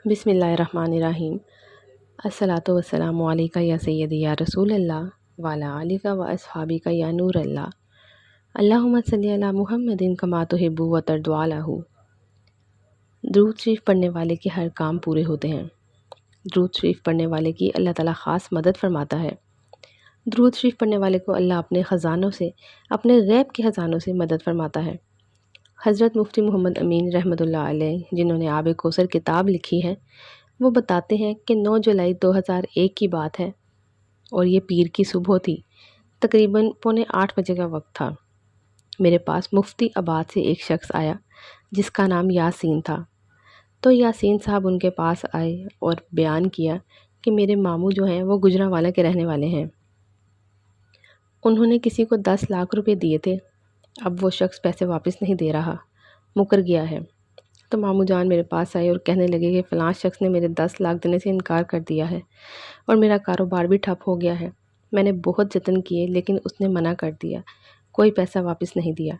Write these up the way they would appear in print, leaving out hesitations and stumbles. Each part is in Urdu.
بسم اللہ الرحمن الرحیم۔ الصلاۃ والسلام علیکہ یا سیدی یا رسول اللہ وعلی آلک و اصحابک یا نور اللہ، اللہم صلی علی محمد کما تحب و ترضی عنہ۔ درود شریف پڑھنے والے کے ہر کام پورے ہوتے ہیں۔ درود شریف پڑھنے والے کی اللہ تعالیٰ خاص مدد فرماتا ہے۔ درود شریف پڑھنے والے کو اللہ اپنے خزانوں سے، اپنے غیب کے خزانوں سے مدد فرماتا ہے۔ حضرت مفتی محمد امین رحمۃ اللہ علیہ، جنہوں نے آب کوثر کتاب لکھی ہے، وہ بتاتے ہیں کہ 9 جولائی 2001 کی بات ہے اور یہ پیر کی صبح تھی، تقریباً 7:45 بجے کا وقت تھا۔ میرے پاس مفتی آباد سے ایک شخص آیا جس کا نام یاسین تھا۔ تو یاسین صاحب ان کے پاس آئے اور بیان کیا کہ میرے ماموں جو ہیں وہ گوجرانوالہ کے رہنے والے ہیں۔ انہوں نے کسی کو 10 لاکھ روپے دیے تھے، اب وہ شخص پیسے واپس نہیں دے رہا، مکر گیا ہے۔ تو ماموں جان میرے پاس آئے اور کہنے لگے کہ فلاں شخص نے میرے 10 لاکھ دینے سے انکار کر دیا ہے اور میرا کاروبار بھی ٹھپ ہو گیا ہے۔ میں نے بہت جتن کیے لیکن اس نے منع کر دیا، کوئی پیسہ واپس نہیں دیا۔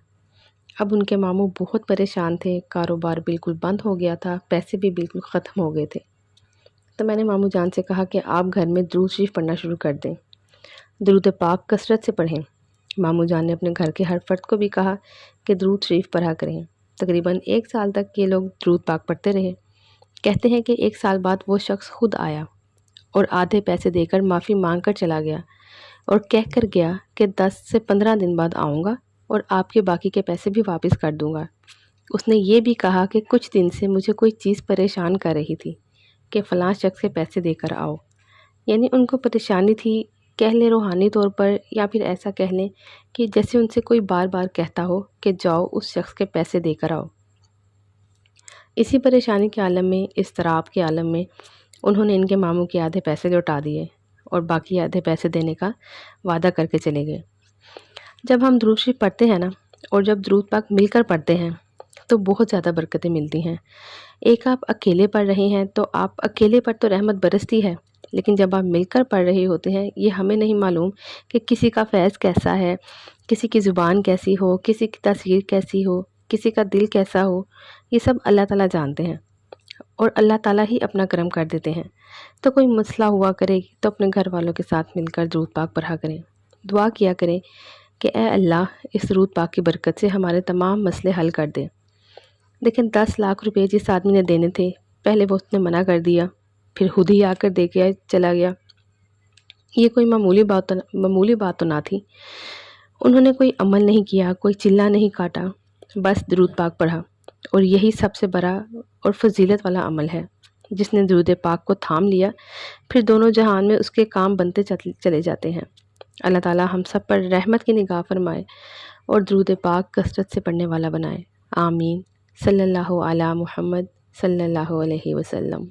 اب ان کے ماموں بہت پریشان تھے، کاروبار بالکل بند ہو گیا تھا، پیسے بھی بالکل ختم ہو گئے تھے۔ تو میں نے ماموں جان سے کہا کہ آپ گھر میں درود شریف پڑھنا شروع کر دیں، درود پاک کثرت سے پڑھیں۔ ماموں جان نے اپنے گھر کے ہر فرد کو بھی کہا کہ درود شریف پڑھا کریں۔ تقریباً 1 سال تک یہ لوگ درود پاک پڑھتے رہے۔ کہتے ہیں کہ 1 سال بعد وہ شخص خود آیا اور آدھے پیسے دے کر معافی مانگ کر چلا گیا اور کہہ کر گیا کہ 10 سے 15 دن بعد آؤں گا اور آپ کے باقی کے پیسے بھی واپس کر دوں گا۔ اس نے یہ بھی کہا کہ کچھ دن سے مجھے کوئی چیز پریشان کر رہی تھی کہ فلاں شخص سے پیسے دے کر آؤ، یعنی ان کو پریشانی تھی، کہہ لیں روحانی طور پر، یا پھر ایسا کہہ لیں کہ جیسے ان سے کوئی بار بار کہتا ہو کہ جاؤ اس شخص کے پیسے دے کر آؤ۔ اسی پریشانی کے عالم میں، اضطراب کے عالم میں، انہوں نے ان کے ماموں کے آدھے پیسے لوٹا دیے اور باقی آدھے پیسے دینے کا وعدہ کر کے چلے گئے۔ جب ہم درود شریف پڑھتے ہیں نا، اور جب درود پاک مل کر پڑھتے ہیں تو بہت زیادہ برکتیں ملتی ہیں۔ ایک آپ اکیلے پڑھ رہے ہیں تو آپ اکیلے پر تو رحمت برستی ہے، لیکن جب آپ مل کر پڑھ رہے ہوتے ہیں، یہ ہمیں نہیں معلوم کہ کسی کا فیض کیسا ہے، کسی کی زبان کیسی ہو، کسی کی تصویر کیسی ہو، کسی کا دل کیسا ہو، یہ سب اللہ تعالیٰ جانتے ہیں اور اللہ تعالیٰ ہی اپنا کرم کر دیتے ہیں۔ تو کوئی مسئلہ ہوا کرے تو اپنے گھر والوں کے ساتھ مل کر درود پاک پڑھا کریں، دعا کیا کریں کہ اے اللہ اس درود پاک کی برکت سے ہمارے تمام مسئلے حل کر دے۔ لیکن 10 لاکھ روپے جس آدمی نے دینے تھے، پہلے وہ اس نے منع کر دیا، پھر خود ہی آ کر دے کے چلا گیا۔ یہ کوئی معمولی بات تو نہ تھی۔ انہوں نے کوئی عمل نہیں کیا، کوئی چلہ نہیں کاٹا، بس درود پاک پڑھا، اور یہی سب سے بڑا اور فضیلت والا عمل ہے۔ جس نے درود پاک کو تھام لیا، پھر دونوں جہان میں اس کے کام بنتے چلے جاتے ہیں۔ اللہ تعالیٰ ہم سب پر رحمت کی نگاہ فرمائے اور درود پاک کثرت سے پڑھنے والا بنائے۔ آمین۔ صلی اللہ علی محمد صلی اللہ علیہ وسلم۔